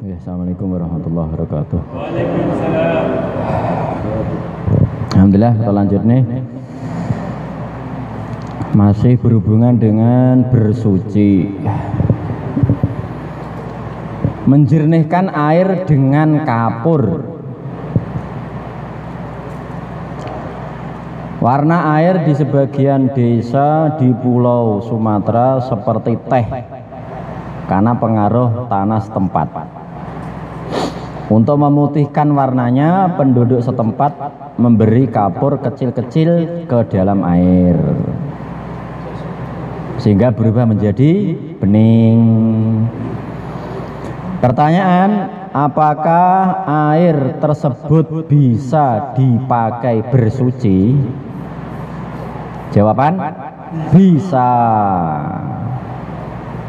Ya, Assalamualaikum warahmatullahi wabarakatuh. Waalaikumsalam. Alhamdulillah, kita lanjut nih. Masih berhubungan dengan bersuci. Menjernihkan air dengan kapur. Warna air di sebagian desa di Pulau Sumatera seperti teh karena pengaruh tanah setempat. Untuk memutihkan warnanya, penduduk setempat memberi kapur kecil-kecil ke dalam air sehingga berubah menjadi bening. Pertanyaan, apakah air tersebut bisa dipakai bersuci? Jawaban, bisa.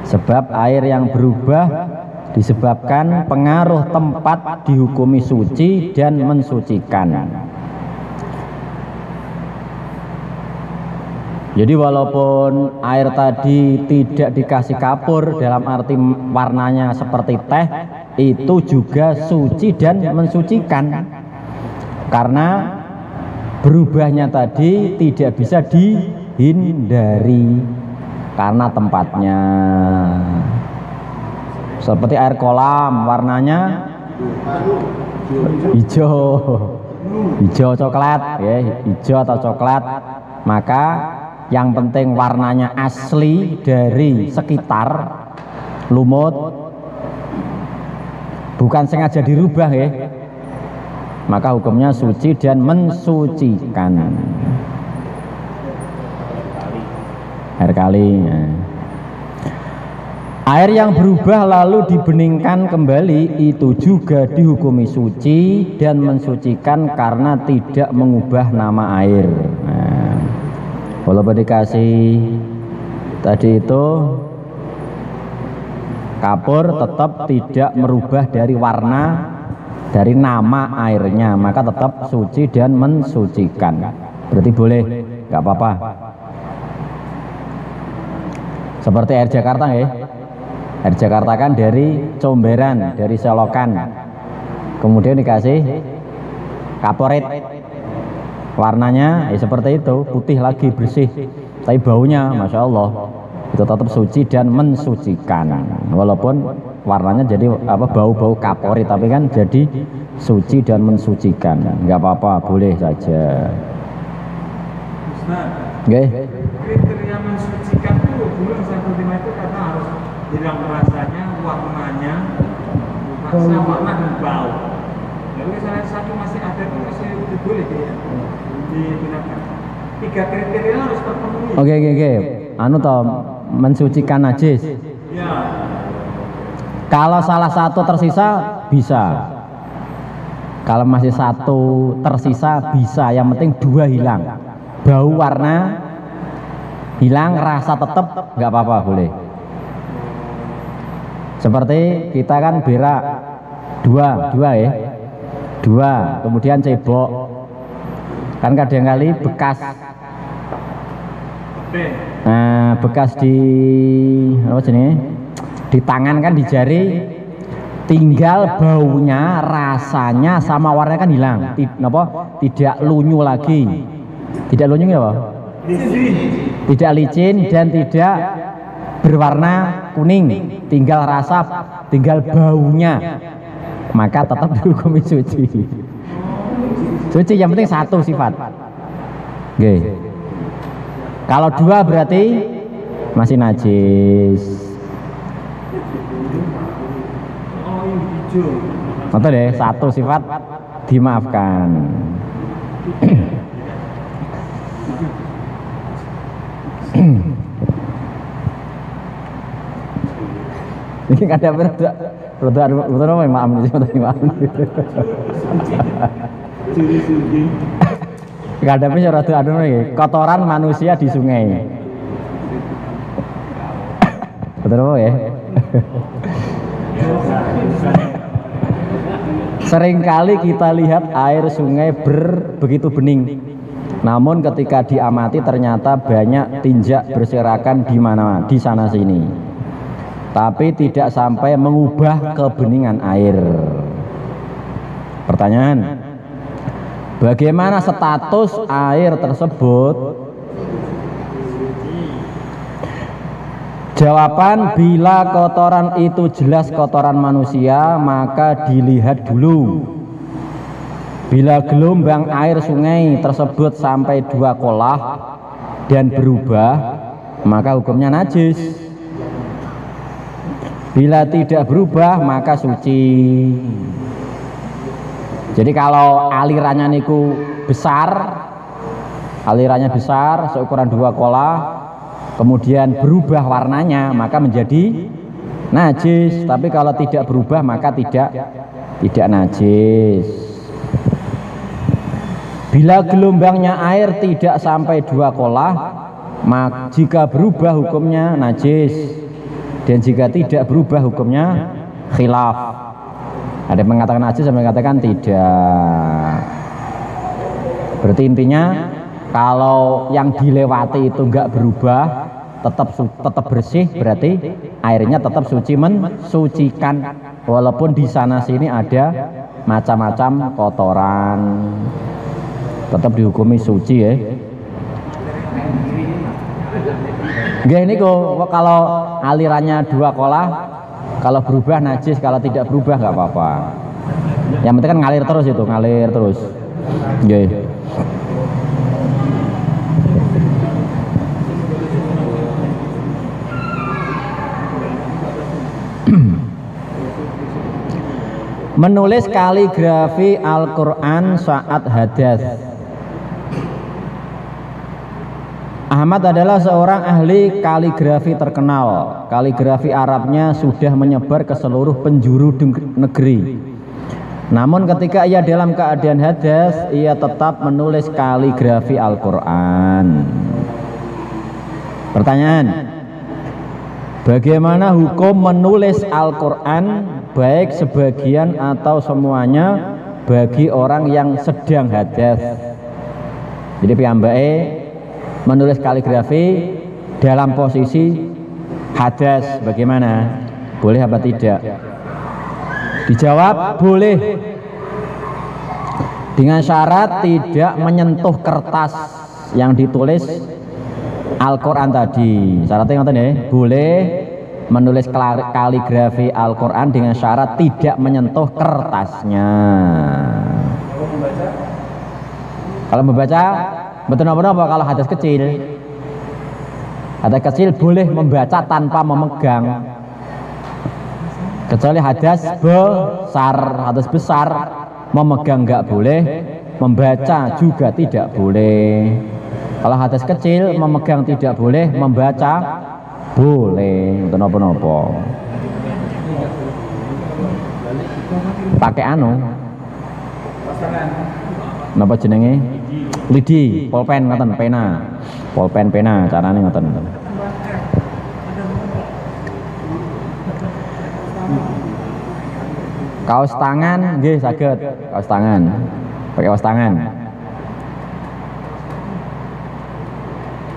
Sebab air yang berubah disebabkan pengaruh tempat dihukumi suci dan mensucikan. Jadi walaupun air tadi tidak dikasih kapur dalam arti warnanya seperti teh, itu juga suci dan mensucikan. Karena berubahnya tadi tidak bisa dihindari karena tempatnya. Seperti air kolam, warnanya hijau coklat, ya, hijau atau coklat. Maka yang penting warnanya asli dari sekitar, lumut, bukan sengaja dirubah, ya. Maka hukumnya suci dan mensucikan. Air kali. Ya. Air yang berubah lalu dibeningkan kembali itu juga dihukumi suci dan mensucikan karena tidak mengubah nama air. Nah, walaupun dikasih tadi itu kapur, tetap tidak merubah dari warna dari nama airnya, maka tetap suci dan mensucikan. Berarti boleh, nggak apa-apa. Seperti air Jakarta, ya. Air Jakarta kan dari comberan, dari selokan, kemudian dikasih kaporit, warnanya ya seperti itu, putih lagi, bersih, tapi baunya Masya Allah itu tetap suci dan mensucikan. Walaupun warnanya jadi bau-bau kaporit, tapi kan jadi suci dan mensucikan. Nggak apa-apa, boleh saja. Ustaz, kriteria mensucikan itu belum satu lima itu karena harus hilang rasanya, warnanya, rasa, warna dan bau. Lalu misalnya satu masih ada itu masih boleh digunakan. Tiga kriteria harus terpenuhi. Oke. Anu toh, mensucikan najis. Ya. Kalau salah satu tersisa bisa. Kalau masih satu tersisa bisa. Yang penting dua hilang. Bau, warna hilang, rasa tetap, nggak apa-apa, boleh. Seperti kita kan berak dua ya, dua, kemudian cebok, kan kadang kali bekas, nah bekas di apa jenis, di tangan kan, di jari, tinggal baunya, rasanya sama warnanya kan hilang, tidak lunyu lagi, tidak lunyu ya Pak? Tidak licin dan tidak berwarna kuning, tinggal rasa, tinggal baunya, maka tetap dihukumi suci. Suci yang penting satu sifat. Oke. Kalau dua berarti masih najis. Contoh deh, satu sifat dimaafkan. Ini ada betul apa maaf nih, maaf. Gak ada kotoran manusia di sungai. Betul apa ya? Seringkali kita lihat air sungai begitu bening. Namun ketika diamati ternyata banyak tinjak berserakan di mana, di sana sini. tapi tidak sampai mengubah kebeningan air. Pertanyaan, bagaimana status air tersebut? Jawaban, bila kotoran itu jelas kotoran manusia, maka dilihat dulu. Bila gelombang air sungai tersebut sampai 2 kolah dan berubah, maka hukumnya najis. Bila tidak berubah, maka suci. Jadi kalau alirannya niku besar, alirannya besar seukuran 2 kolah, kemudian berubah warnanya, maka menjadi najis. Tapi kalau tidak berubah, maka tidak najis. Bila gelombangnya air tidak sampai 2 kolah, maka jika berubah hukumnya najis, dan jika tidak berubah hukumnya khilaf. Ada yang mengatakan najis, ada yang mengatakan tidak. Berarti intinya kalau yang dilewati itu enggak berubah, tetap bersih, berarti airnya tetap suci, mensucikan, walaupun di sana sini ada macam-macam kotoran, tetap dihukumi suci ya. Nggih niku kalau alirannya 2 kolah, kalau berubah najis, kalau tidak berubah nggak apa-apa. Yang penting kan ngalir terus itu, ngalir terus. Nggih. Menulis kaligrafi Al-Quran saat hadas. Ahmad adalah seorang ahli kaligrafi terkenal. Kaligrafi Arabnya sudah menyebar ke seluruh penjuru negeri. Namun ketika ia dalam keadaan hadas, ia tetap menulis kaligrafi Al-Quran. Pertanyaan, bagaimana hukum menulis Al-Quran, baik sebagian atau semuanya, bagi orang yang sedang hadas? Jadi piyambake menulis kaligrafi dalam posisi hadas, bagaimana? Boleh apa tidak? Dijawab boleh, dengan syarat tidak menyentuh kertas yang ditulis Al-Quran tadi. Syaratnya ngoten ya, boleh menulis kaligrafi Al-Quran dengan syarat tidak menyentuh kertasnya. Kalau membaca betul apa kalau hadas kecil? Hadas kecil boleh membaca tanpa memegang, kecuali hadas besar. Hadas besar memegang nggak boleh, membaca juga tidak boleh. Kalau hadas kecil memegang tidak boleh, membaca boleh. Betul apa-apa. Pakai napa jenenge? Lidi, pulpen ngoten, pena. Pulpen pena carane ngoten. Kaos tangan nggih saged, kaos tangan. Pakai kaos tangan.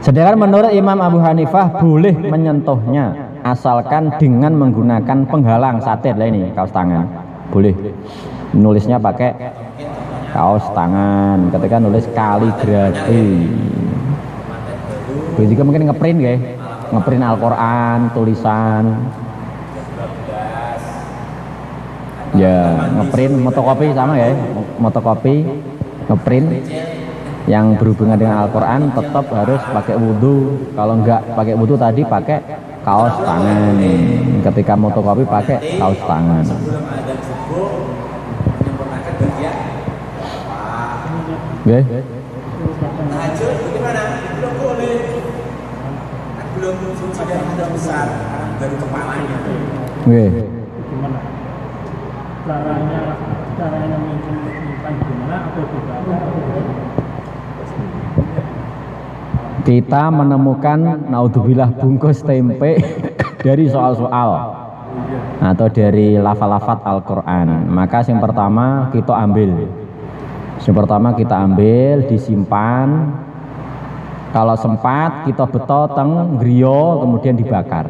Sedangkan menurut Imam Abu Hanifah boleh menyentuhnya asalkan dengan menggunakan penghalang satir lah, ini kaos tangan. Boleh. Nulisnya pakai kaos tangan ketika nulis kaligrafi. Juga mungkin ngeprint ya, ngeprint Al-Quran tulisan. Ya, ngeprint motokopi sama ya, motokopi ngeprint yang berhubungan dengan Al-Quran tetap harus pakai wudhu. Kalau enggak pakai wudhu tadi pakai kaos tangan. Ketika motokopi pakai kaos tangan. Oke. Tahajud bagaimana? Belum boleh. Belum suci dan hadas besar, baru kepalanya. Oke. Gimana? Caranya menyimpan gimana atau dibakar? Kita menemukan naudzubillah bungkus tempe dari soal-soal atau dari lafal-lafal Al-Quran. Maka yang pertama kita ambil. Yang pertama kita ambil, disimpan. Kalau sempat kita beto teng griya, kemudian dibakar.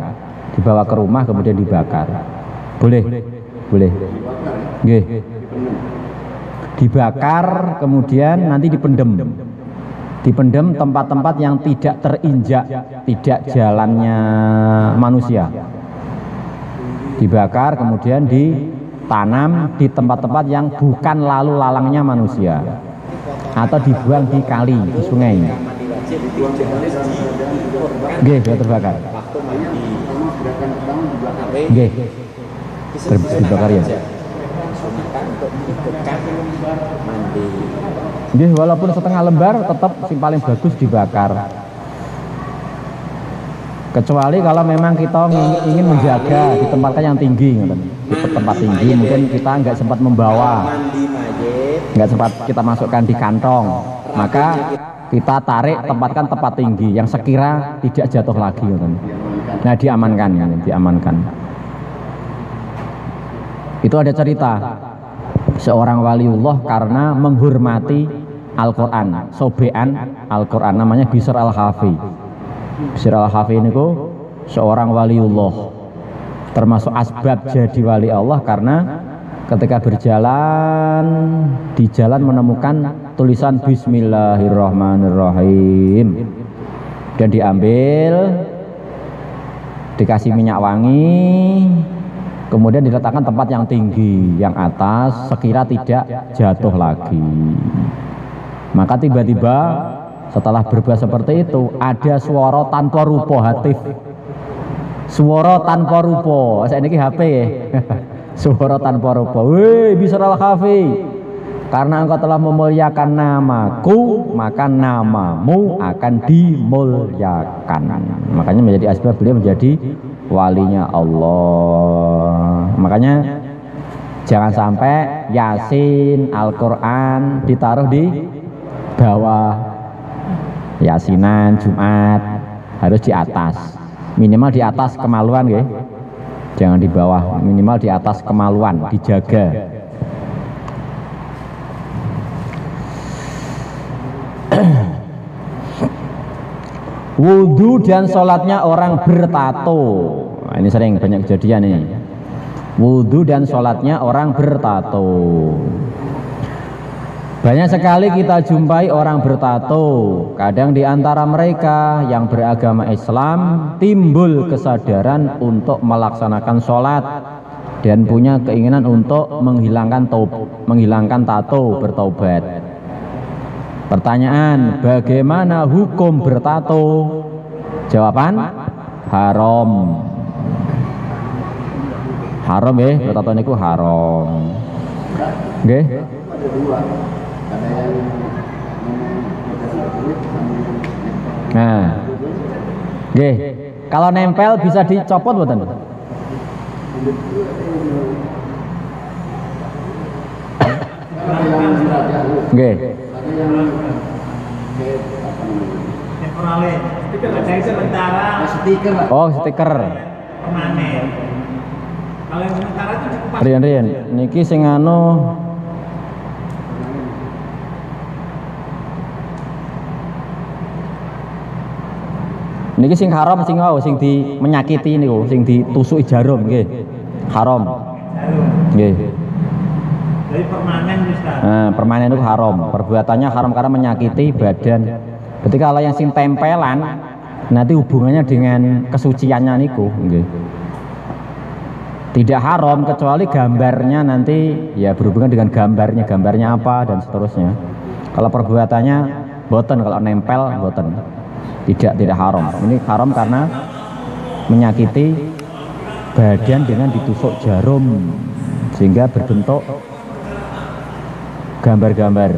dibawa ke rumah kemudian dibakar. Boleh, boleh. Nggih. Dibakar kemudian nanti dipendem. Dipendem tempat-tempat yang tidak terinjak, tidak jalannya manusia. Dibakar kemudian ditanam di tempat-tempat yang bukan lalu lalangnya manusia, atau dibuang di kali, di sungai. Nggih, terbakar. Nggih. Dibakar ya. Nggih, walaupun setengah lembar tetap yang paling bagus dibakar. Kecuali kalau memang kita ingin menjaga ditempatkan yang tinggi, di tempat tinggi, mungkin kita nggak sempat membawa, nggak sempat kita masukkan di kantong, maka kita tarik tempatkan tempat tinggi yang sekira tidak jatuh lagi. Nah, diamankan. Itu ada cerita seorang waliullah karena menghormati Al-Quran, sobean Al-Quran, namanya Bishr Al-Hafi. Bishr Al-Hafi ini seorang waliullah, termasuk asbab jadi wali Allah karena ketika berjalan di jalan menemukan tulisan Bismillahirrahmanirrahim dan diambil, dikasih minyak wangi, kemudian diletakkan tempat yang tinggi, yang atas, sekira tidak jatuh lagi. Maka tiba-tiba setelah berbuat seperti itu, ada suara tanpa rupa hatif. Suara tanpa rupa. Saya ini HP ya. Suara tanpa rupa. Wih, Bishr Al-Hafi, karena engkau telah memuliakan namaku, maka namamu akan dimuliakan. Makanya menjadi asbab beliau menjadi walinya Allah. Makanya jangan sampai Yasin, Al-Quran ditaruh di bawah. Yasinan Jumat harus di atas, minimal di atas kemaluan ya. Jangan di bawah, minimal di atas kemaluan, dijaga. Wudhu dan sholatnya orang bertato. Nah, ini sering banyak kejadian ini. Wudhu dan sholatnya orang bertato. Banyak sekali kita jumpai orang bertato. Kadang di antara mereka yang beragama Islam timbul kesadaran untuk melaksanakan sholat dan punya keinginan untuk menghilangkan tato, bertaubat. Pertanyaan, bagaimana hukum bertato? Jawaban, haram. Haram ya, bertato niku haram. Nggih. Nah, nggih. Kalau nempel bisa dicopot mboten? Nggih. Oh, stiker. Permanen. Kalau yang sementara itu cukup. Rian niki sing anu niki sing haram sing wau sing di menyakiti niku, sing ditusuki jarum nggih. Haram. Nggih. Jadi permanen Ustaz. Nah, permanen itu haram. Perbuatannya haram karena menyakiti badan. Berarti kalau yang sing tempelan nanti hubungannya dengan kesuciannya niku nggih. Tidak haram kecuali gambarnya nanti ya berhubungan dengan gambarnya apa dan seterusnya. Kalau perbuatannya boten, kalau nempel boten. Tidak haram. Ini haram karena menyakiti badan dengan ditusuk jarum sehingga berbentuk gambar-gambar.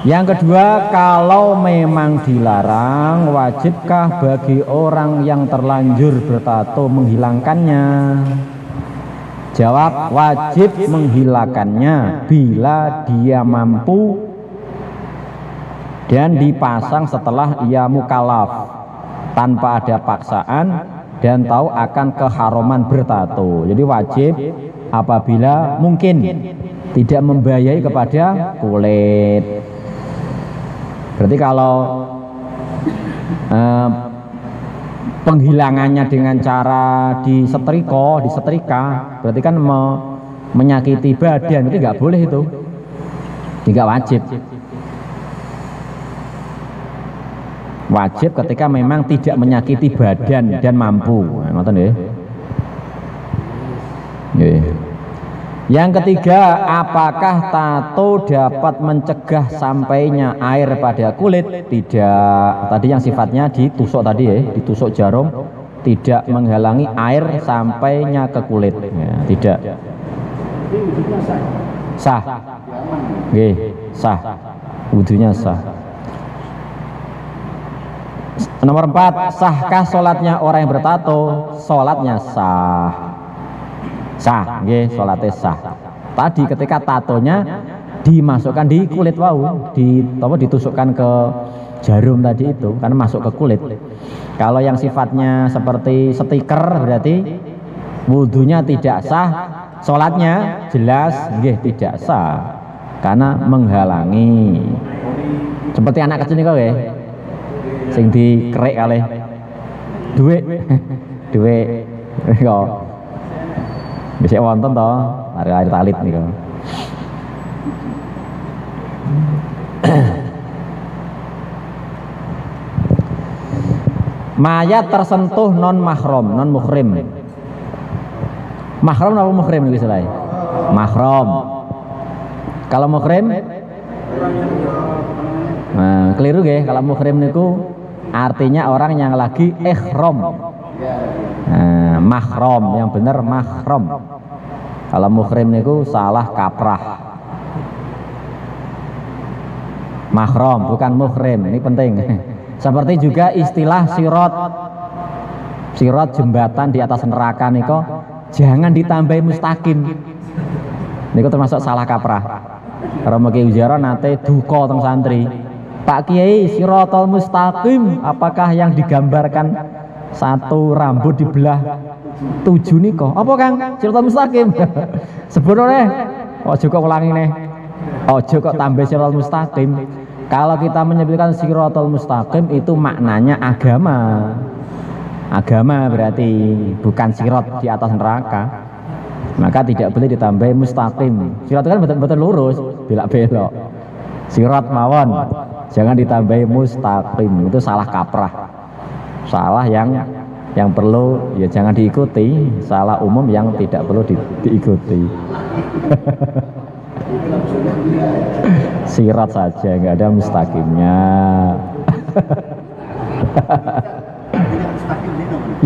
Yang kedua, kalau memang dilarang, wajibkah bagi orang yang terlanjur bertato menghilangkannya? Jawab, wajib menghilangkannya bila dia mampu dan dipasang setelah ia mukallaf tanpa ada paksaan dan tahu akan keharaman bertato. Jadi wajib apabila mungkin, tidak membayai kepada kulit. Berarti kalau penghilangannya dengan cara disetrika, berarti kan menyakiti badan, itu nggak boleh, itu tidak wajib. Wajib ketika memang tidak menyakiti badan dan mampu. Ngoten nggih. Nggih. Yang ketiga, apakah tato dapat mencegah sampainya air pada kulit? Tidak. Tadi yang sifatnya ditusuk tadi ya, ditusuk jarum, tidak menghalangi air sampainya ke kulit. Ya, tidak. Sah. Nggih, sah. Wudunya sah. Nomor 4, sahkah sholatnya orang yang bertato? Sholatnya sah. Sah, nggih, sholatnya sah. Tadi ketika tatonya dimasukkan di kulit wau, ditusukkan ke jarum tadi itu, karena masuk ke kulit. Kalau yang sifatnya seperti stiker berarti wudunya tidak sah, sholatnya jelas nggih tidak sah, karena menghalangi. Seperti anak kecil niku nggih, sing dikerek kalih duit kok. Bisa wonten to, air talit niku. Mayat tersentuh non mahram, non muhrim. Mahram apa muhrim niku istilahnya? Mahram. Kalau muhrim? Nah, keliru nggih, kalau muhrim niku artinya orang yang lagi ihram. Nah, mahram, yang benar mahram. Kalau muhrim niku salah kaprah. Mahram bukan muhrim, ini penting. Seperti juga istilah sirat. Sirat jembatan di atas neraka niku jangan ditambahi mustaqim. Niku termasuk salah kaprah. Romo Kiai Ujara nate duka teng santri. Pak Kiai, siratal mustaqim, apakah yang digambarkan satu rambut dibelah 7 niko? Apa Kang? Siratal mustaqim. Sebenarnya ojo kok ulangi nih. Ojo kok tambah siratal mustaqim. Kalau kita menyebutkan siratal mustaqim itu maknanya agama. Agama berarti bukan sirat di atas neraka. Maka tidak boleh ditambah mustaqim. Sirat kan betul-betul lurus, belak-belok. Sirat mawon. Jangan ditambahi mustaqim, itu salah kaprah. Salah yang perlu ya jangan diikuti, salah umum yang tidak perlu diikuti. Sirat saja, nggak ada mustaqimnya.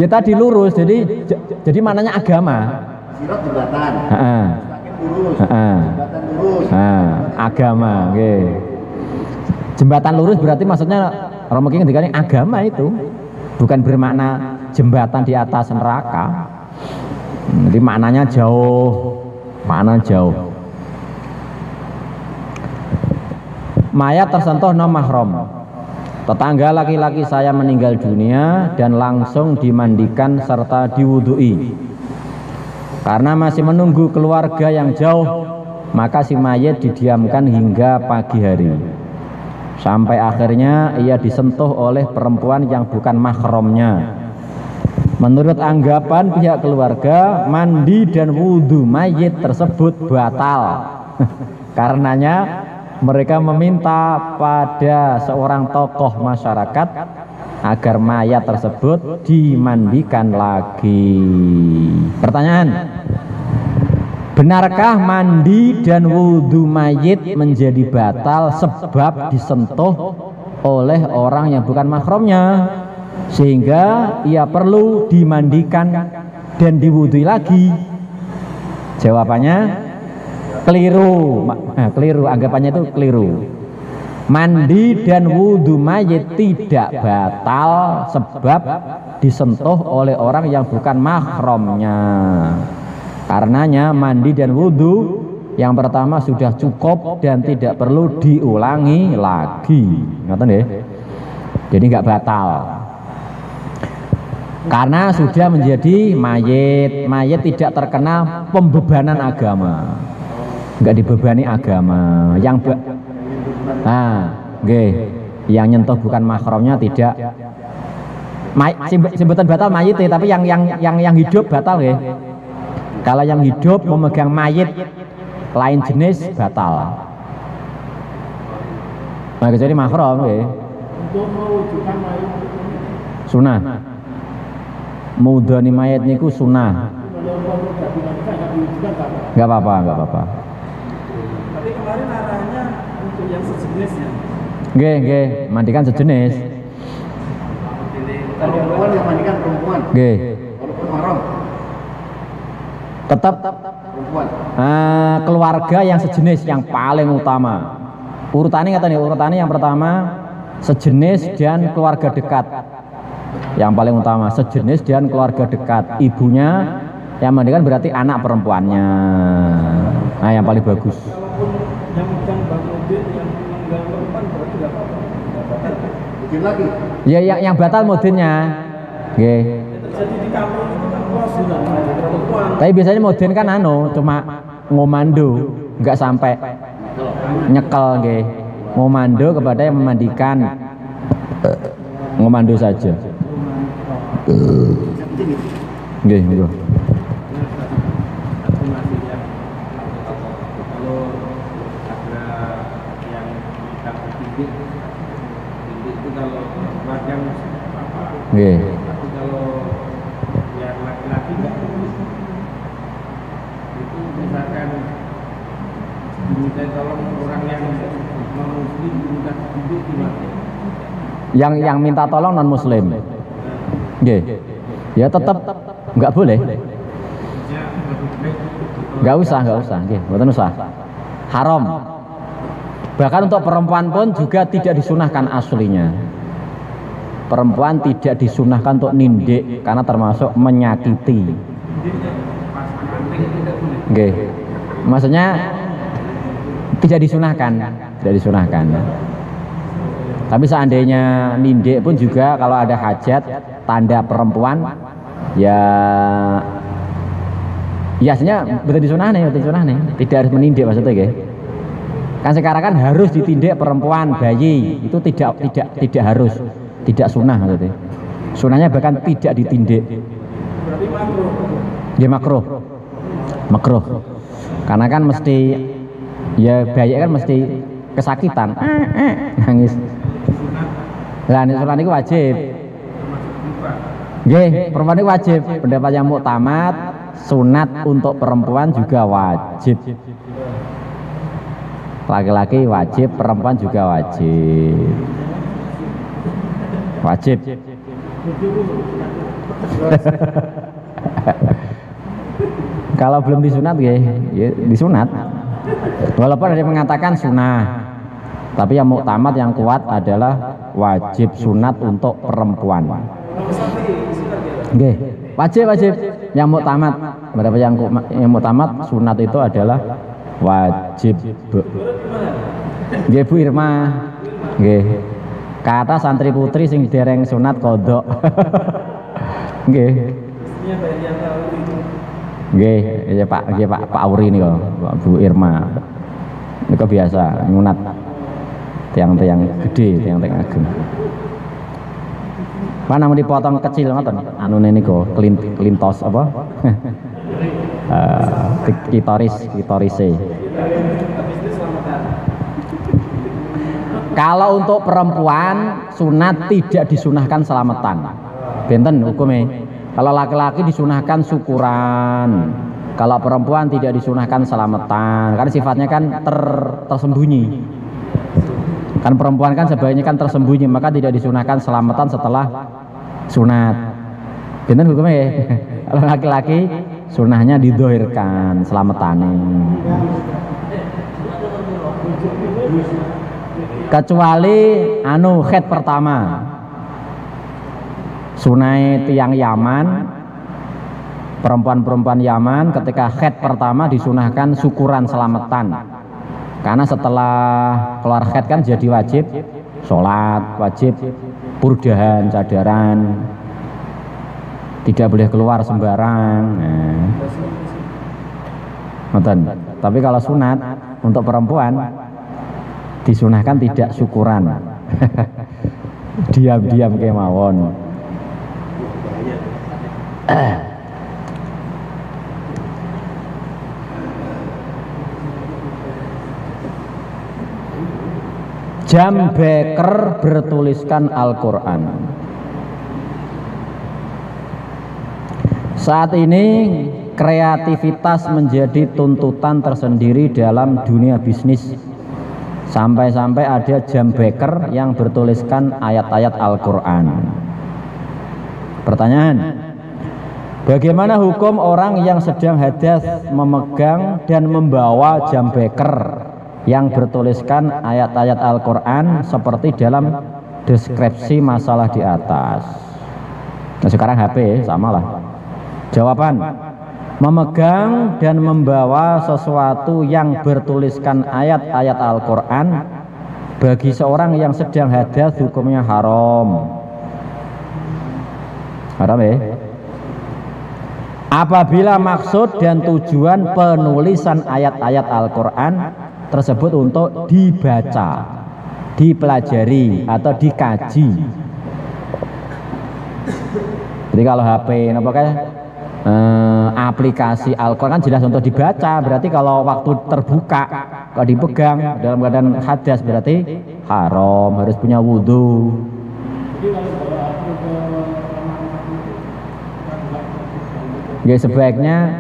Ya tadi lurus, jadi maknanya agama. Sirat jembatan. Mustaqim lurus. Jembatan lurus. Agama, okay. Jembatan lurus berarti maksudnya Romo Kiai ngendikane agama itu, bukan bermakna jembatan di atas neraka. Jadi maknanya jauh, makna jauh. Mayat tersentuh non mahram. Tetangga laki-laki saya meninggal dunia dan langsung dimandikan serta diwudui. Karena masih menunggu keluarga yang jauh, maka si mayat didiamkan hingga pagi hari. Sampai akhirnya ia disentuh oleh perempuan yang bukan mahramnya. Menurut anggapan pihak keluarga, mandi dan wudhu mayit tersebut batal. Karenanya mereka meminta pada seorang tokoh masyarakat agar mayat tersebut dimandikan lagi. Pertanyaan, benarkah mandi dan wudhu mayit menjadi batal sebab disentuh oleh orang yang bukan mahramnya, sehingga ia perlu dimandikan dan diwudhui lagi? Jawabannya keliru. Keliru, anggapannya itu keliru. Mandi dan wudhu mayit tidak batal sebab disentuh oleh orang yang bukan mahramnya. Karenanya mandi dan wudhu yang pertama sudah cukup dan tidak perlu diulangi lagi. Ngerti nggih? Jadi nggak batal. Karena sudah menjadi mayit. Mayit tidak terkena pembebanan agama. Nggak dibebani agama. Yang nyentuh bukan mahramnya tidak Simbutan batal mayit tapi yang hidup batal ya. Kalau yang hidup memegang mayit lain jenis batal. Nah kecuali mahram ya. Untuk mewujudkan mayit Sunah. Mudhani mayit niku sunah. Enggak apa-apa. Tapi kemarin arahnya untuk yang sejenis ya. Nggih, mandikan sejenis. Kalau perempuan yang mandikan perempuan. Nggih. Walaupun haram. Tetap Perempuan. keluarga yang sejenis yang paling utama. Urutannya kata nih, urutannya yang pertama sejenis dan keluarga dekat. Yang paling utama sejenis dan keluarga dekat. Ibunya yang mandikan berarti anak perempuannya. Nah, yang paling bagus. Walaupun yang megang bang mobil yang meninggal perempuan berarti nggak apa-apa. Bikin lagi. Ya yang batal modinnya. Nggih. Terjadi di kampung itu kan klausul perempuan. Tapi biasanya modin kan cuma ngomando, nggak sampai nyekel nggih. Ngomando kepada yang memandikan. Ngomando saja. Nggih, monggo. Kalau ada yang kita tindik itu kalau macam apa? Nggih. Tapi kalau yang laki-laki nggak itu misalkan diminta tolong orang yang non muslim minta tindik gimana? Yang minta tolong non muslim. Nggih. Ya tetap nggak boleh. Nggak usah, nggih, mboten usah. Haram. Bahkan untuk perempuan pun juga tidak disunahkan aslinya. Perempuan tidak disunahkan untuk nindik karena termasuk menyakiti. Nggih. Maksudnya tidak disunahkan. Tapi seandainya nindik pun juga kalau ada hajat tanda perempuan ya aslinya betul disunah nih, tidak harus menindik maksudnya nggih. Kan sekarang kan harus ditindik perempuan, bayi itu tidak harus, tidak sunah maksudnya. Sunahnya bahkan tidak ditindik. Berarti makruh. Ya makruh. Karena kan mesti ya bayi kan mesti kesakitan, nangis. Lah nek sunah niku wajib. Nggih, perempuan itu wajib. Pendapat yang muktamad, sunat untuk perempuan juga wajib. Laki-laki wajib, perempuan juga wajib. Wajib. Kalau belum disunat ya disunat. Walaupun ada yang mengatakan sunnah, tapi yang muktamad yang kuat adalah wajib sunat untuk perempuan. Nggih, wajib. Yang muktamad, berapa yang muktamad sunat itu adalah wajib. Nggih Bu Irma. Nggih. Kata santri putri sing dereng sunat kodok. Nggih. Nggih, ya Pak Auri nih kok, Pak Bu Irma. Niku biasa nyunat tiang-tiang gede, tiang-tiang ageng. Mana mau dipotong kecil ngoten? Anune niku kelintos apa? Klitorise. Kalau untuk perempuan sunat tidak disunahkan selamatan. Benten hukumnya. Kalau laki-laki disunahkan syukuran. Kalau perempuan tidak disunahkan selamatan. Karena sifatnya kan tersembunyi. Kan perempuan kan sebaiknya kan tersembunyi, maka tidak disunahkan selamatan setelah sunat. Benten hukumnya ya. Kalau laki-laki sunahnya didohirkan selamatannya. Kecuali haid pertama. Sunai tiang Yaman, perempuan-perempuan Yaman ketika haid pertama disunahkan syukuran selamatan. Karena setelah keluar haid kan jadi wajib sholat, wajib purdahan, cadaran, tidak boleh keluar sembarang. Tapi kalau sunat untuk perempuan disunahkan tidak syukuran, diam-diam kemawon. Jam beker bertuliskan Al-Quran. Saat ini kreativitas menjadi tuntutan tersendiri dalam dunia bisnis. Sampai-sampai ada jam beker yang bertuliskan ayat-ayat Al-Quran. Pertanyaan, bagaimana hukum orang yang sedang hadas memegang dan membawa jam beker yang bertuliskan ayat-ayat Al-Quran seperti dalam deskripsi masalah di atas? Nah, sekarang HP sama lah. Jawaban, memegang dan membawa sesuatu yang bertuliskan ayat-ayat Al-Quran bagi seorang yang sedang hadas hukumnya haram. Haram ya? Apabila maksud dan tujuan penulisan ayat-ayat Al-Quran tersebut untuk dibaca, dipelajari atau dikaji. Jadi kalau HP aplikasi Al-Quran kan jelas untuk dibaca, berarti kalau waktu terbuka kalau dipegang dalam keadaan hadas berarti haram, harus punya wudhu. Ya sebaiknya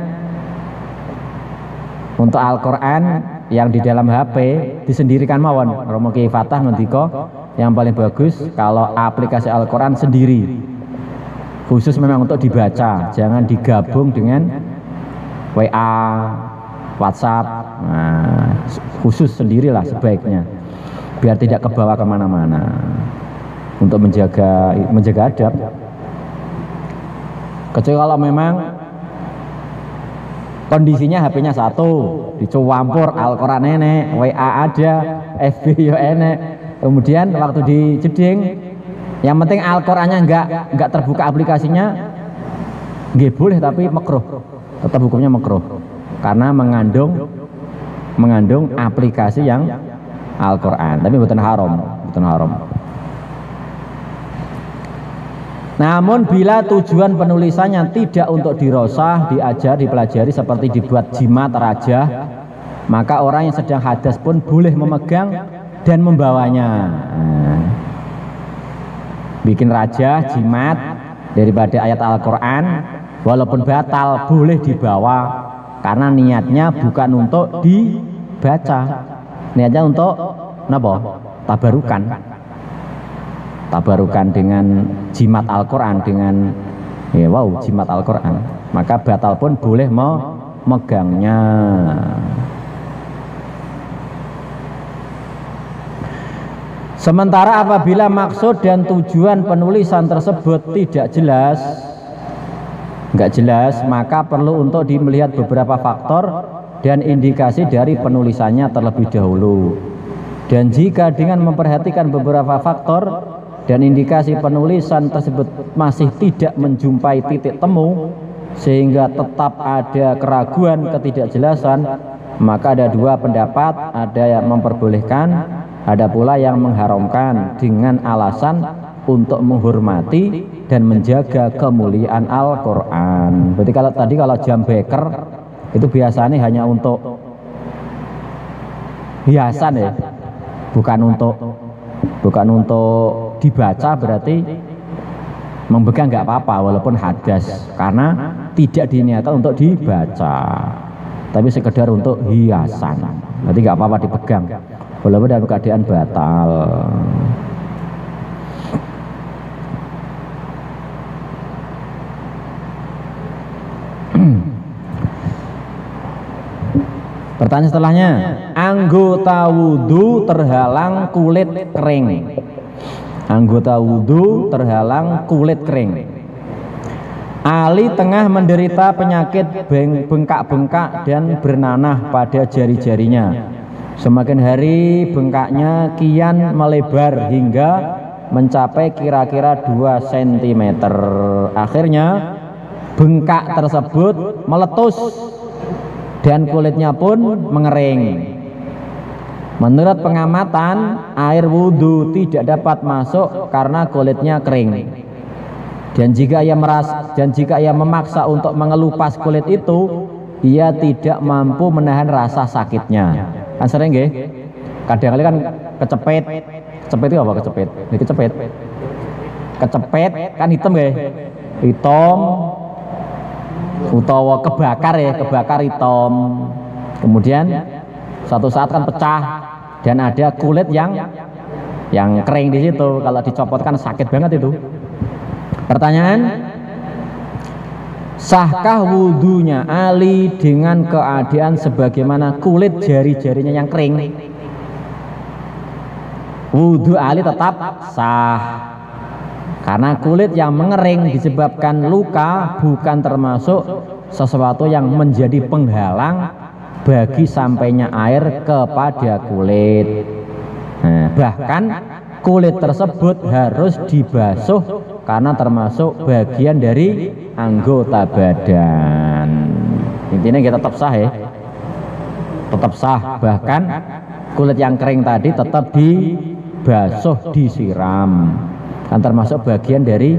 untuk Al-Quran yang di dalam HP disendirikan mawon. Romo Kiai Fatah ngendika yang paling bagus kalau aplikasi Al-Quran sendiri, khusus memang untuk dibaca, jangan digabung dengan WA, WhatsApp. Nah, khusus sendirilah sebaiknya, biar tidak kebawa kemana-mana, untuk menjaga adab. Kecuali kalau memang kondisinya HP-nya satu, dicampur Al-Quran enek, WA ada, FB yo enek, kemudian waktu dijeding yang penting Al-Qurannya enggak terbuka aplikasinya, nggih boleh, tapi makruh, tetap hukumnya makruh karena mengandung aplikasi yang Al-Quran, tapi bukan haram. Namun bila tujuan penulisannya tidak untuk dirosah, diajar, dipelajari seperti dibuat jimat, rajah, maka orang yang sedang hadas pun boleh memegang dan membawanya. Bikin rajah, jimat daripada ayat Al-Quran walaupun batal boleh dibawa, karena niatnya bukan untuk dibaca, niatnya untuk napa? Tabarukan dengan jimat Al-Quran, dengan jimat Al-Quran, maka batal pun boleh memegangnya. Sementara apabila maksud dan tujuan penulisan tersebut tidak jelas, maka perlu untuk melihat beberapa faktor dan indikasi dari penulisannya terlebih dahulu. Dan jika dengan memperhatikan beberapa faktor dan indikasi penulisan tersebut masih tidak menjumpai titik temu sehingga tetap ada keraguan, ketidakjelasan, maka ada dua pendapat, ada yang memperbolehkan, ada pula yang mengharamkan dengan alasan untuk menghormati dan menjaga kemuliaan Al-Quran. Berarti kalau jam beker itu biasanya hanya untuk hiasan ya, bukan untuk dibaca, berarti memegang nggak apa-apa walaupun hadas, karena tidak diniatkan untuk dibaca, tapi sekedar untuk hiasan. Berarti nggak apa-apa dipegang walaupun dalam keadaan batal. Pertanyaan setelahnya, anggota wudhu terhalang kulit kering. Anggota wudhu terhalang kulit kering. Ali tengah menderita penyakit bengkak-bengkak dan bernanah pada jari-jarinya. Semakin hari bengkaknya kian melebar hingga mencapai kira-kira 2 cm. Akhirnya bengkak tersebut meletus dan kulitnya pun mengering. Menurut pengamatan, air wudhu tidak dapat masuk karena kulitnya kering. Dan jika ia memaksa untuk mengelupas kulit itu, ia tidak mampu menahan rasa sakitnya. Kan sering nggih? Kadang-kadang kan kecepet itu apa kecepet? Ini kecepet kan hitam nggih? Hitam utawa kebakar ya, kebakar hitam. Kemudian suatu saat kan pecah dan ada kulit yang kering di situ. Kalau dicopot kan sakit banget itu. Pertanyaan, sahkah wudhunya Ali dengan keadaan sebagaimana kulit jari-jarinya yang kering? Wudhu Ali tetap sah, karena kulit yang mengering disebabkan luka bukan termasuk sesuatu yang menjadi penghalang bagi sampainya air kepada kulit. Nah, bahkan kulit tersebut harus dibasuh karena termasuk bagian dari anggota badan. Intinya kita tetap sah ya, tetap sah. Bahkan kulit yang kering tadi tetap dibasuh, disiram, kan termasuk bagian dari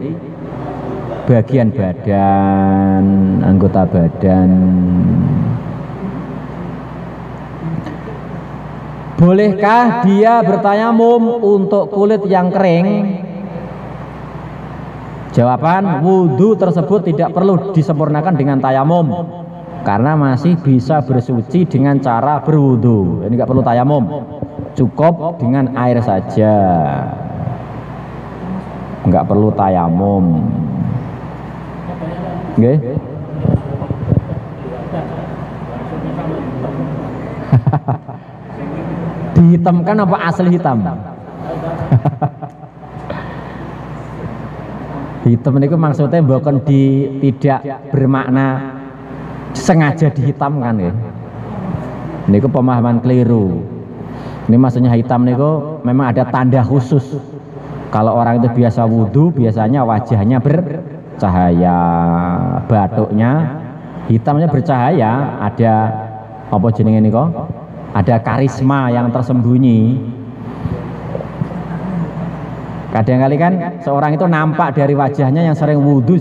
bagian badan, anggota badan. Bolehkah dia bertayamum untuk kulit yang kering? Jawaban, wudhu tersebut tidak perlu disempurnakan dengan tayamum, karena masih bisa bersuci dengan cara berwudhu. Ini nggak perlu tayamum, cukup dengan air saja, nggak perlu tayamum. Oke? Dihitamkan apa asli hitam? Hitam itu maksudnya bukan tidak bermakna sengaja dihitamkan ya. Ini pemahaman keliru. Ini maksudnya hitam itu memang ada tanda khusus. Kalau orang itu biasa wudhu, biasanya wajahnya bercahaya, batuknya hitamnya bercahaya, ada apa jenenge ini kok? Ada karisma yang tersembunyi. Kadang-kali kan seorang itu nampak dari wajahnya yang sering wudhu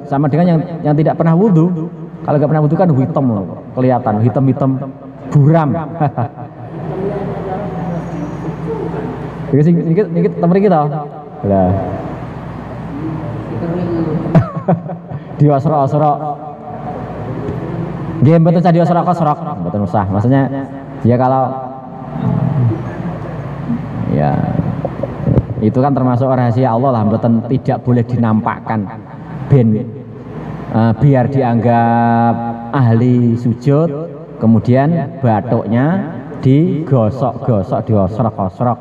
sama dengan yang tidak pernah wudhu. Kalau nggak pernah wudhu kan hitam loh, kelihatan hitam-hitam buram. Sedikit temen kita. Lah. Diosrok-osrok. Dia betul saja diosrok-osrok, betul usah. Maksudnya ya kalau ya itu kan termasuk rahasia Allah lah, mboten tidak boleh dinampakkan biar dianggap ahli sujud, kemudian batuknya digosok-gosok, diosrok-osrok.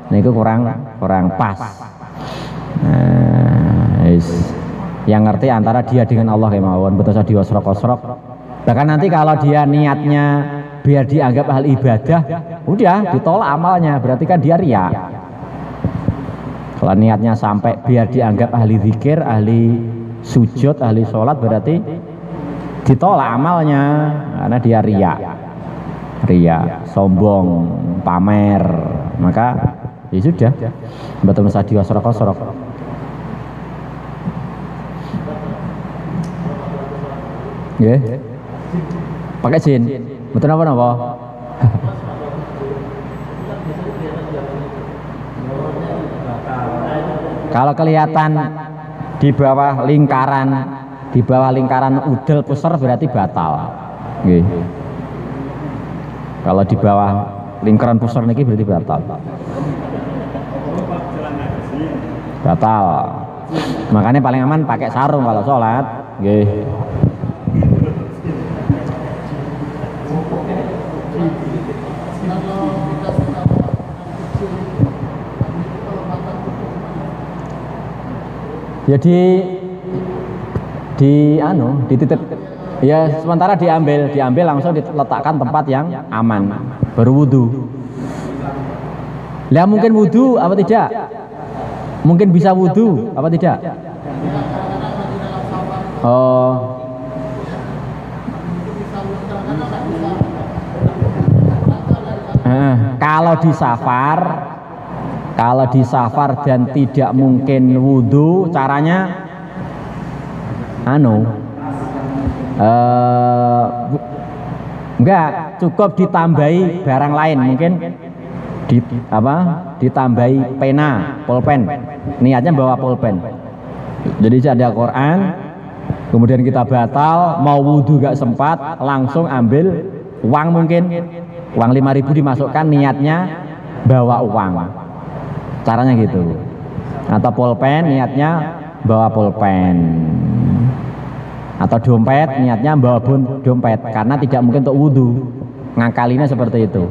Nah itu kurang pas. Yang ngerti antara dia dengan Allah kemauan, betul saja diosrok-osrok. Bahkan nanti kalau dia niatnya biar dianggap ahli ibadah, udah ditolak amalnya, berarti kan dia riya. Kalau niatnya sampai biar dianggap ahli zikir, ahli sujud, ahli sholat, berarti ditolak amalnya karena dia riya, sombong, pamer. Maka ya sudah, betul masa diosrok-osrok. Ya, pakai jin, betul apa? Kalau kelihatan di bawah lingkaran udel pusar berarti batal. Nggih. Kalau di bawah lingkaran pusar niki berarti batal. Batal. Makanya paling aman pakai sarung kalau sholat. Nggih. Jadi dititip ya, sementara diambil langsung diletakkan tempat yang aman baru wudhu. Lah mungkin wudhu apa tidak? Mungkin bisa wudhu apa tidak? Oh, kalau di safar dan tidak mungkin wudhu, caranya enggak, cukup ditambahi barang lain, mungkin ditambahi pena, pulpen. Niatnya bawa pulpen. Jadi ada Quran, kemudian kita batal, mau wudhu gak sempat, langsung ambil uang, mungkin uang 5.000 dimasukkan, niatnya bawa uang. Caranya gitu. Atau pulpen, niatnya bawa pulpen. Atau dompet, niatnya bawa dompet, karena tidak mungkin untuk wudhu. Ngakalinya seperti itu,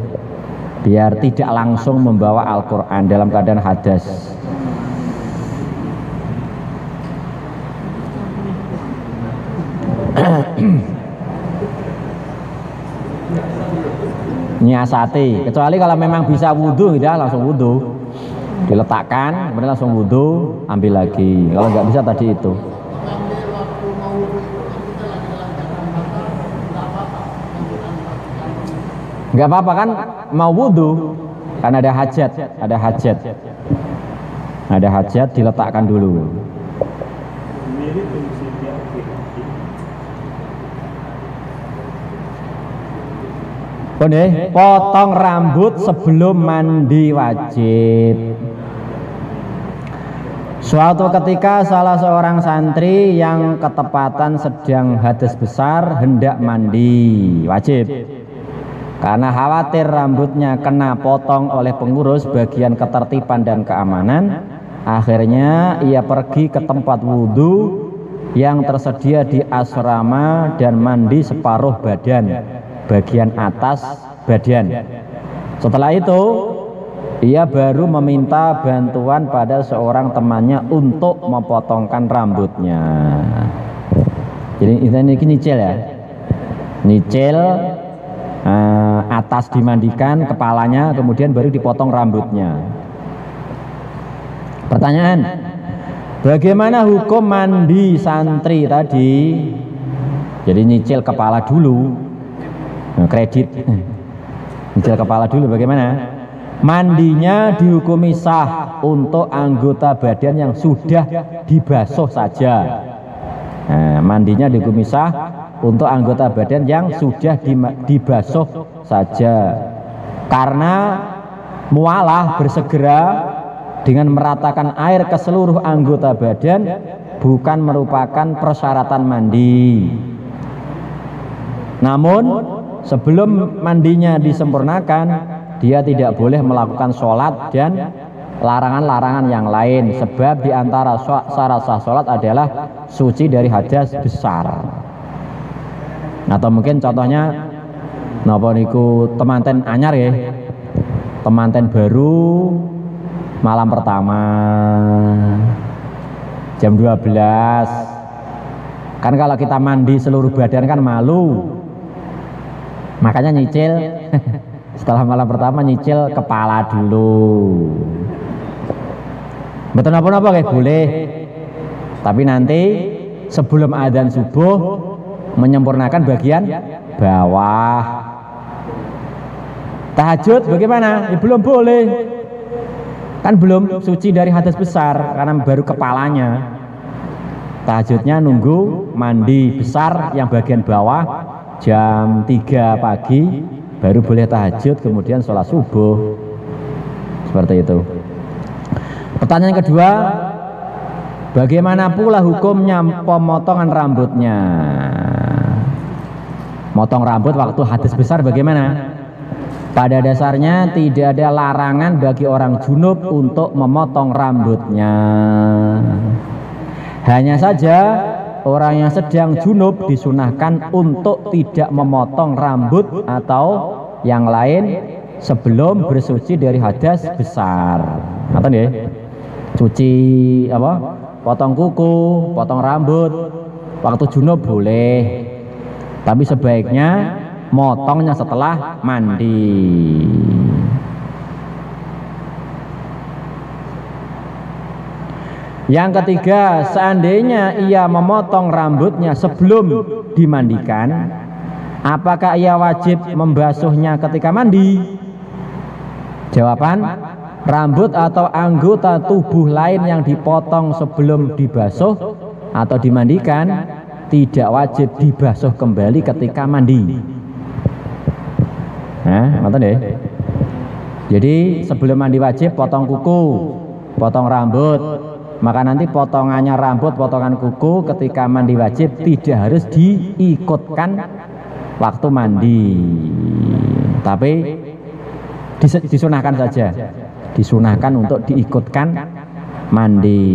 biar tidak langsung membawa Al-Quran dalam keadaan hadas. Nyiasati, kecuali kalau memang bisa wudhu, ya langsung wudhu, diletakkan, kemudian langsung wudhu, ambil lagi. Kalau nggak bisa tadi itu. Nggak apa-apa kan, mau wudhu, kan ada hajat, diletakkan dulu. Potong rambut sebelum mandi wajib. Suatu ketika salah seorang santri yang ketepatan sedang hadas besar hendak mandi wajib. Karena khawatir rambutnya kena potong oleh pengurus bagian ketertiban dan keamanan, akhirnya ia pergi ke tempat wudhu yang tersedia di asrama dan mandi separuh badan, bagian atas badan. Setelah itu, ia baru meminta bantuan pada seorang temannya untuk memotongkan rambutnya. Jadi ini nyicil ya, nyicil. Atas dimandikan, kepalanya, kemudian baru dipotong rambutnya. Pertanyaan, bagaimana hukum mandi santri tadi? Jadi nyicil kepala dulu, kredit, nyicil kepala dulu. Bagaimana? Mandinya dihukumi sah untuk anggota badan yang sudah dibasuh saja. Mandinya dihukumi sah untuk anggota badan yang sudah dibasuh saja, karena mualah bersegera dengan meratakan air ke seluruh anggota badan bukan merupakan persyaratan mandi. Namun sebelum mandinya disempurnakan, dia tidak boleh melakukan sholat dan larangan-larangan yang lain, sebab diantara syarat sah sholat adalah suci dari hadas besar. Atau mungkin contohnya napa niku temanten anyar ya, temanten baru malam pertama jam 12. Kan kalau kita mandi seluruh badan kan malu, makanya nyicil setelah malam pertama nyicil kepala dulu. Betul apa-apa kayak boleh, tapi nanti sebelum adzan subuh menyempurnakan bagian bawah. Tahajud bagaimana? Belum boleh, kan belum suci dari hadas besar karena baru kepalanya. Tahajudnya nunggu mandi besar yang bagian bawah jam 3 pagi baru boleh tahajud, kemudian sholat subuh. Seperti itu. Pertanyaan kedua, bagaimana pula hukumnya pemotongan rambutnya? Motong rambut waktu hadas besar bagaimana? Pada dasarnya tidak ada larangan bagi orang junub untuk memotong rambutnya. Hanya saja orang yang sedang junub disunahkan untuk tidak memotong rambut atau yang lain sebelum bersuci dari hadas besar. Atau nih, cuci apa? Potong kuku, potong rambut waktu junub boleh. Tapi sebaiknya motongnya setelah mandi. Yang ketiga, seandainya ia memotong rambutnya sebelum dimandikan, apakah ia wajib membasuhnya ketika mandi? Jawaban, rambut atau anggota tubuh lain yang dipotong sebelum dibasuh atau dimandikan tidak wajib dibasuh kembali ketika mandi. Nah, ngoten nggih. Jadi sebelum mandi wajib potong kuku, potong rambut. Maka nanti potongannya rambut, potongan kuku ketika mandi wajib tidak harus diikutkan waktu mandi. Tapi disunahkan saja. Disunahkan untuk diikutkan mandi.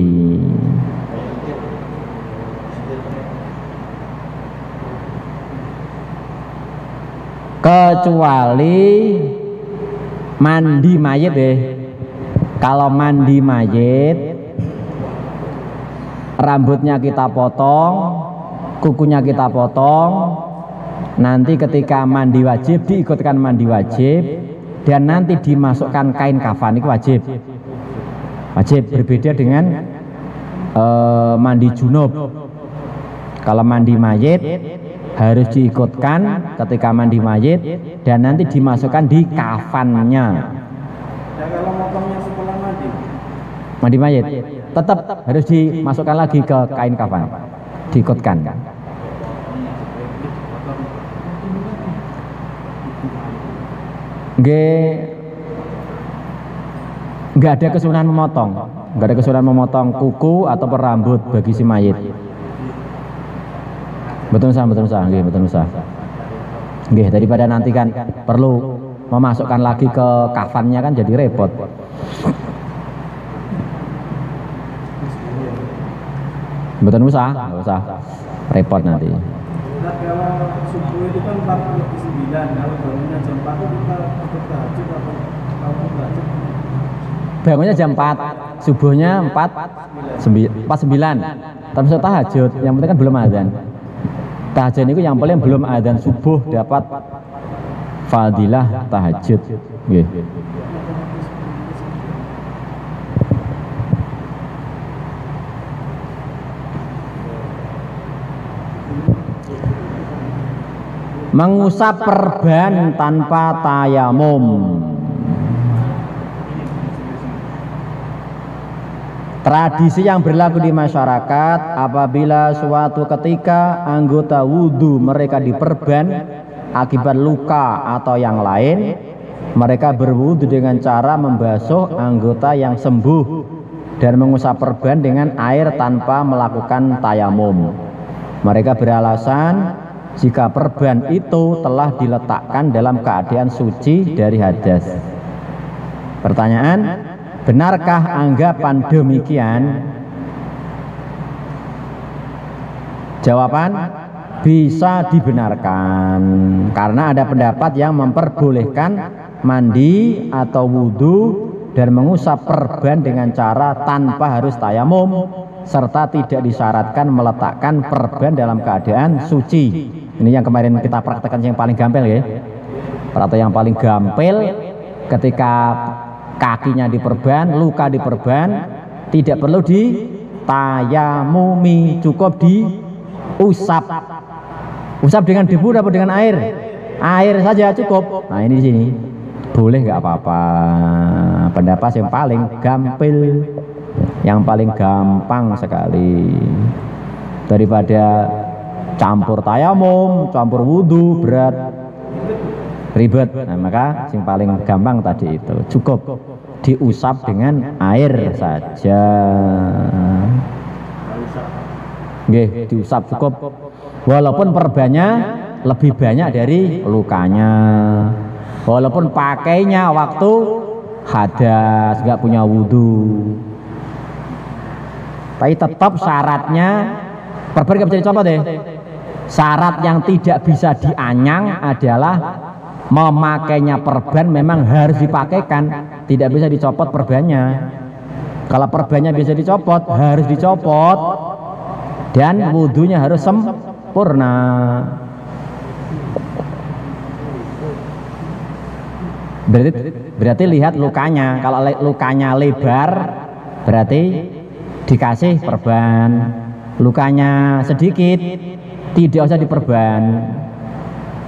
Kecuali mandi mayit deh. Kalau mandi mayit, rambutnya kita potong, kukunya kita potong, nanti ketika mandi wajib diikutkan mandi wajib, dan nanti dimasukkan kain kafan itu wajib. Wajib, berbeda dengan mandi junub. Kalau mandi mayit harus diikutkan ketika mandi mayit dan nanti dimasukkan di kafannya. Ya kalau motongnya setelah mandi? Mandi mayit tetap harus dimasukkan lagi ke kain kafan, diikutkan. Nggak ada kesunahan memotong, nggak ada kesunahan memotong kuku atau rambut bagi si mayit. Betul sah, betul sah. Nggih, daripada nanti kan perlu memasukkan lagi ke kafannya kan jadi repot. Betul usah, nggak usah repot nanti. Nah, kalau subuh itu kan 4:09, kalau bangunnya jam 4 itu kita ikut tahajud atau kalau tahajud? Bangunnya jam 4, subuhnya 4:09. Tapi saya tahajud, yang penting kan belum adzan. Tahajud itu yang paling belum adzan subuh dapat fadilah tahajud. Nggih. Mengusap perban tanpa tayamum. Tradisi yang berlaku di masyarakat apabila suatu ketika anggota wudhu mereka diperban akibat luka atau yang lain, mereka berwudhu dengan cara membasuh anggota yang sembuh dan mengusap perban dengan air tanpa melakukan tayamum. Mereka beralasan jika perban itu telah diletakkan dalam keadaan suci dari hadas. Pertanyaan, benarkah anggapan demikian? Jawaban, bisa dibenarkan karena ada pendapat yang memperbolehkan mandi atau wudhu dan mengusap perban dengan cara tanpa harus tayamum serta tidak disyaratkan meletakkan perban dalam keadaan suci. Ini yang kemarin kita praktekkan yang paling gampil ya. Atau yang paling gampil ketika kakinya diperban, luka diperban, tidak perlu ditayamumi, cukup diusap. Usap dengan debu atau dengan air? Air saja cukup. Nah ini di sini boleh nggak apa-apa. Pendapat yang paling gampil, yang paling gampang sekali daripada campur tayamum, campur wudhu berat, ribet. Nah, maka yang paling gampang tadi itu cukup diusap dengan air saja. Nggih, diusap cukup. Walaupun perbannya lebih banyak dari lukanya, walaupun pakainya waktu hadas, nggak punya wudhu, tapi tetap syaratnya perban nggak bisa dicopot deh. Syarat yang tidak bisa dianyang adalah memakainya perban memang harus dipakaikan, tidak bisa dicopot perbannya. Kalau perbannya bisa dicopot, harus dicopot dan wudhunya harus sempurna. Berarti lihat lukanya. Kalau lukanya lebar berarti dikasih perban. Lukanya sedikit tidak usah diperban.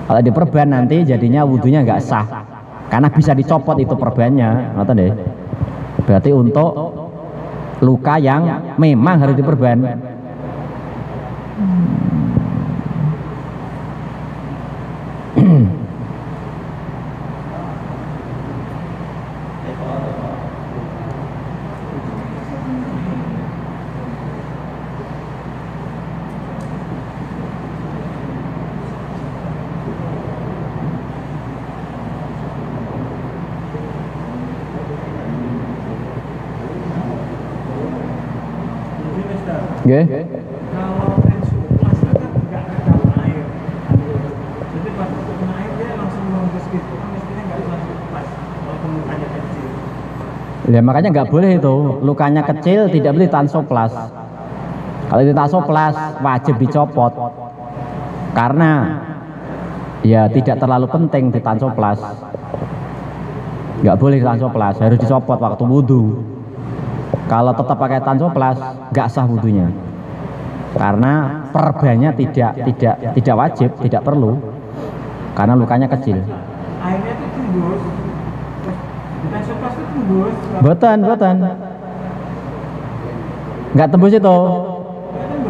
Kalau diperban nanti jadinya wudhunya nggak sah karena bisa dicopot itu perbannya. Ngerti deh. Berarti untuk luka yang memang harus diperban. Nggih. Kalau tensioplas itu kan nggak ke dalam air. Jadi pas kena air dia langsung menembus gitu. Kan mestinya nggak tensioplas walaupun lukanya kecil. Ya makanya nggak boleh itu, lukanya kecil tidak boleh tansoplas. Kalau itu tansoplas wajib dicopot. Karena ya tidak terlalu penting di tansoplas. Nggak boleh tansoplas, harus dicopot waktu wudhu. Kalau tetap pakai tansoplas nggak sah wudhunya. Karena perbannya tidak wajib, tidak perlu. Karena lukanya kecil. Airnya itu tembus. Di tensioplas itu tembus. Boten. Nggak tembus itu.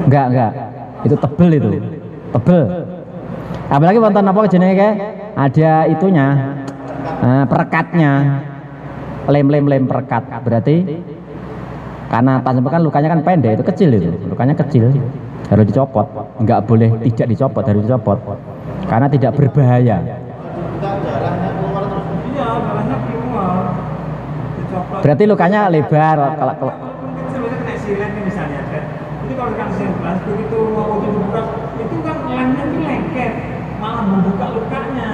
Enggak. Itu tebel itu. Tebel. Apalagi wonten apa jenenge kayak ada itunya. Perekatnya. Lem perekat. Berarti karena tanpa kan lukanya kan pendek, itu kecil itu. Lukanya kecil. Harus dicopot. Enggak boleh tidak dicopot, harus dicopot. Karena tidak berbahaya. Iya, darahnya keluar. Dicopot. Berarti lukanya lebar kalau Sebenarnya kena silet nih misalnya kan. Jadi kalau kan tensioplas begitu mau dibuka itu kan lemnya itu lengket, malah membuka lukanya.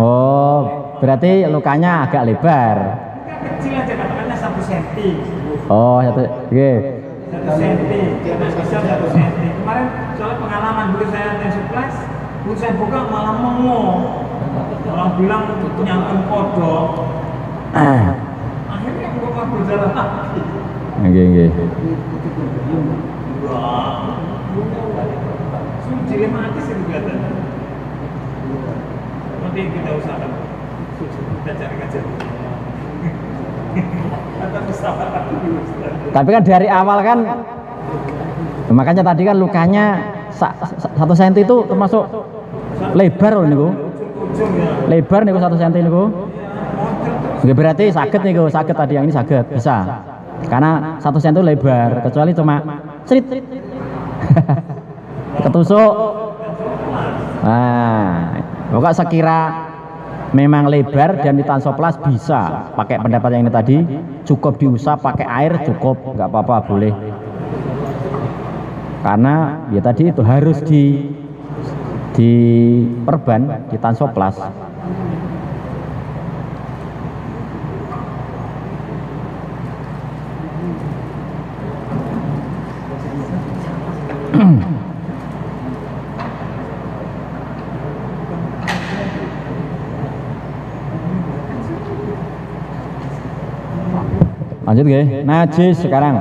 oh, berarti lukanya agak lebar. Luka kecil aja katakannya 1 cm. Oh, satu. Oke. 1 cm, bisa 1 cm. Kemarin soal pengalaman dulu saya tensioplas, dulu saya buka malah mengo. Orang bilang nyangkut kodok. Akhirnya buka berjalan lagi. Oke. Wah, sudah dilematis itu kelihatannya. Nanti kita usahakan, kita cari kajian. Atau pesawat dulu. Tapi kan dari awal kan, makanya tadi kan lukanya 1 cm itu termasuk lebar loh niku. Ujung ya. Lebar niku 1 cm niku. Nggih berarti sakit niku, sakit tadi yang ini sakit, bisa. Karena 1 cm itu lebar, kecuali cuma cerit. Ketusuk. Nah, pokoknya sekira memang lebar dan di tansoplas bisa pakai pendapat yang ini tadi, cukup diusap pakai air cukup, nggak apa-apa, boleh. Karena ya tadi itu harus diperban di tansoplas. Lanjut nggih, najis sekarang.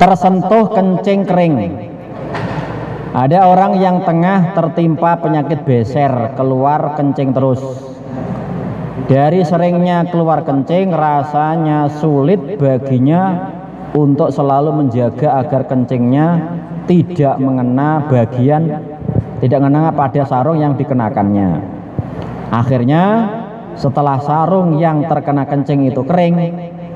Tersentuh kencing kering. Ada orang yang tengah tertimpa penyakit beser, keluar kencing terus. Dari seringnya keluar kencing, rasanya sulit baginya untuk selalu menjaga agar kencingnya tidak mengena pada sarung yang dikenakannya. Akhirnya setelah sarung yang terkena kencing itu kering,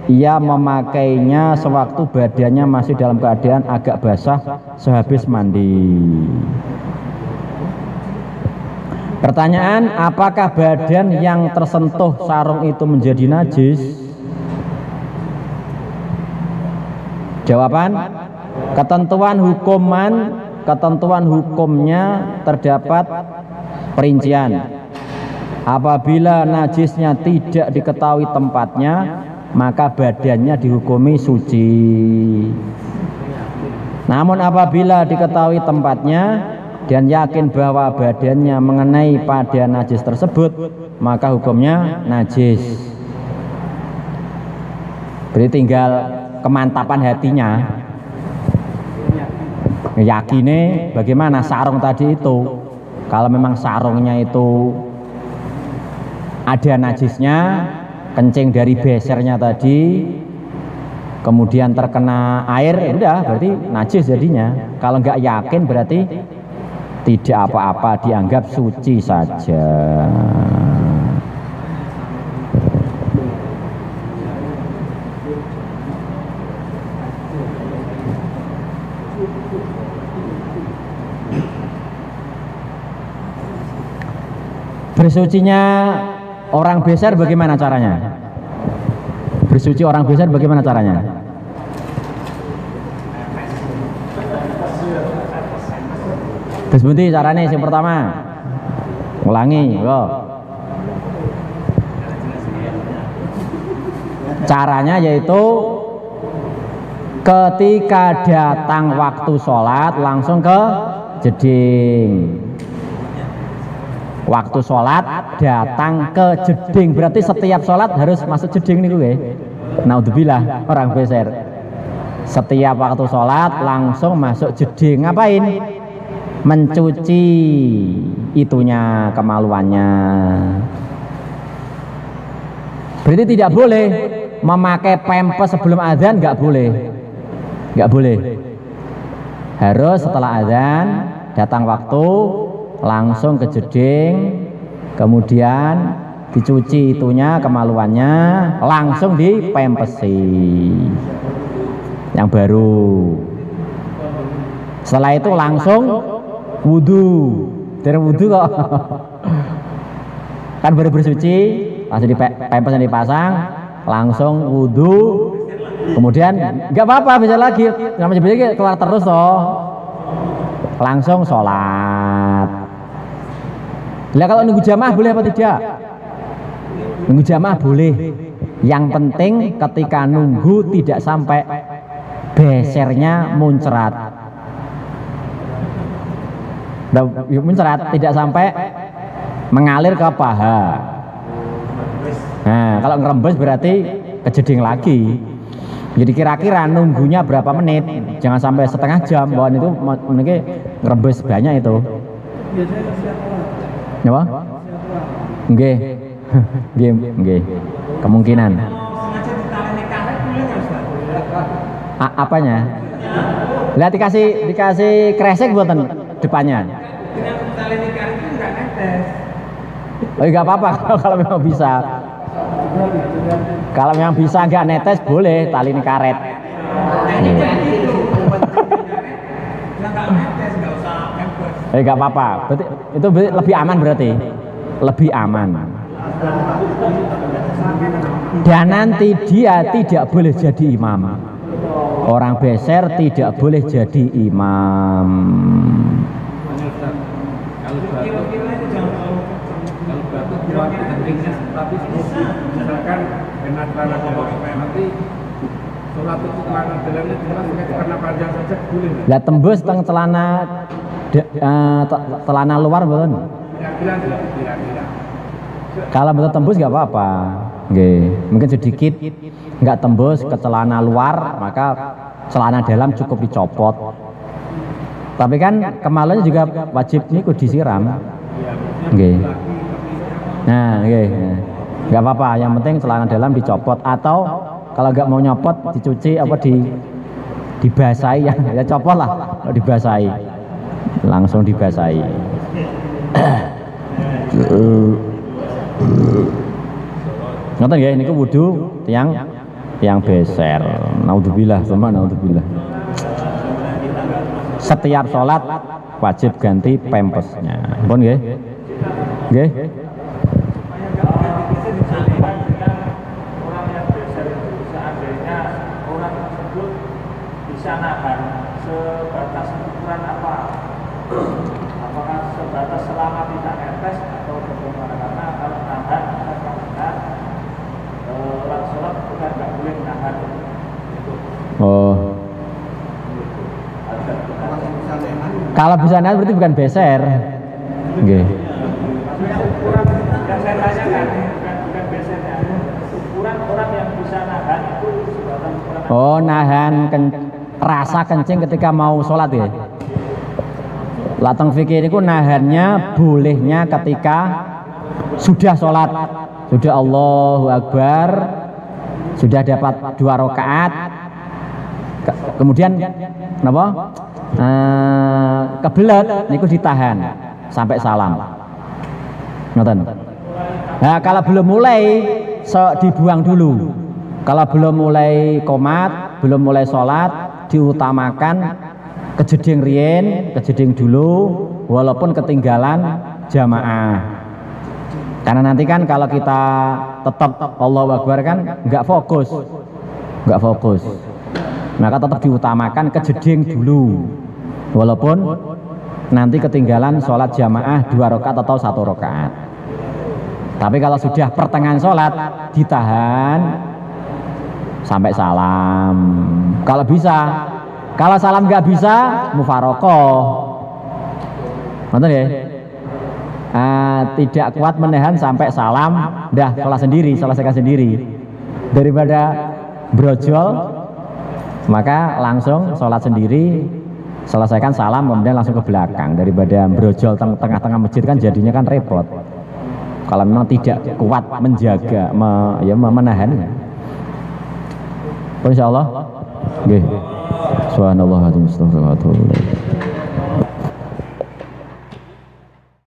ia memakainya sewaktu badannya masih dalam keadaan agak basah sehabis mandi. Pertanyaan, apakah badan yang tersentuh sarung itu menjadi najis? Jawaban, ketentuan hukumnya terdapat perincian. Apabila najisnya tidak diketahui tempatnya, maka badannya dihukumi suci. Namun apabila diketahui tempatnya dan yakin bahwa badannya mengenai pada najis tersebut, maka hukumnya najis. Berarti tinggal kemantapan hatinya, yakini bagaimana sarung tadi itu. Kalau memang sarungnya itu ada najisnya, kencing dari besernya tadi, kemudian terkena air, udah berarti najis jadinya. Kalau nggak yakin berarti tidak apa-apa, dianggap suci saja. Bersucinya orang beser bagaimana caranya? Bersuci orang beser bagaimana caranya? Terus bunti caranya yang pertama. Ulangi, yo. Caranya yaitu ketika datang waktu sholat langsung ke jeding. Waktu sholat datang ke jeding, berarti setiap sholat harus masuk jeding nih gue. Naudzubillah, orang beser. Setiap waktu sholat langsung masuk jeding. Ngapain? Mencuci itunya, kemaluannya. Berarti tidak boleh memakai pempes sebelum azan, nggak boleh. Nggak boleh. Harus setelah azan datang waktu langsung ke jeding, kemudian dicuci itunya, kemaluannya, langsung dipempesi yang baru. Setelah itu langsung wudhu. Dari wudhu kok kan baru bersuci, langsung dipempes yang dipasang, langsung wudhu. Kemudian nggak apa-apa, bisa lagi namanya bisa keluar terus toh, langsung sholat. Lah kalau nunggu jamaah boleh apa tidak? Nunggu jamaah boleh. Yang penting ketika nunggu tidak sampai besernya muncrat. Muncrat tidak sampai mengalir ke paha. Nah, kalau ngerembes berarti kejeding lagi. Jadi kira-kira nunggunya berapa menit? Jangan sampai setengah jam. Bahwa itu mungkin ngerembes banyak itu. Apa? Nggih. Nggih, nggih. Kemungkinan. Apanya? Lihat dikasih kresek buatan depannya. Oh, enggak apa-apa kalau memang bisa. Kalau memang bisa enggak netes boleh tali karet. Enggak apa-apa. Berarti itu lebih aman berarti. Lebih aman. Dan nanti dia tidak boleh jadi imam. Orang beser tidak boleh jadi imam. Tapi misalkan kena celana nanti sholat itu celana dalamnya cuma karena panjang saja boleh. Lah tembus teng celana luar belum? Kira-kira. Kalau betul tembus nggak apa-apa. Nggih, mungkin sedikit nggak tembus ke celana luar, maka celana dalam cukup dicopot. Tapi kan kemaluannya juga wajib niku disiram. Nggih. Nah, nggak apa-apa. Yang penting celana dalam dicopot, atau kalau nggak mau nyopot dicuci apa dibasahi ya copot lah, dibasahi, langsung dibasahi. Nonton ya, ini ku wudhu tiang beser. Naudzubillah, sama naudzubillah. Setiap sholat wajib ganti pempesnya. Pun nggih. Nggih. Nahan sebatas ukuran apa? Apakah sebatas selama tidak netes atau bagaimana? Karena kalau nahan orang sholat bukan nggak boleh nahan. Oh. Kalau bisa nahan berarti bukan beser. Oke. Ukuran yang saya tanyakan bukan besernya. Ukuran orang yang bisa nahan itu sebatas ukuran. Oh, nahan rasa kencing ketika mau sholat ya. Latang fikir itu nahannya bolehnya ketika sudah sholat, sudah Allahu Akbar, sudah dapat 2 rakaat, kemudian apa? Kebelet niku ditahan sampai salam. Ngoten. Nah, kalau belum mulai dibuang dulu. Kalau belum mulai qomat, belum mulai sholat, diutamakan kejeding rien, kejeding dulu, walaupun ketinggalan jamaah. Karena nanti kan kalau kita tetap Allahu Akbar kan nggak fokus. Maka tetap diutamakan kejeding dulu, walaupun nanti ketinggalan sholat jamaah 2 rakaat atau 1 rakaat. Tapi kalau sudah pertengahan sholat ditahan sampai salam. Kalau bisa, kalau salam nggak bisa mufarokoh. Nonton ya? Tidak kuat menahan sampai salam, dah sholat sendiri, selesaikan sendiri. Daripada brojol, maka langsung sholat sendiri, selesaikan salam, kemudian langsung ke belakang. Daripada brojol tengah-tengah masjid kan jadinya kan repot. Kalau memang tidak kuat menjaga, menahannya. Insya Allah, subhanallah, astagfirullah.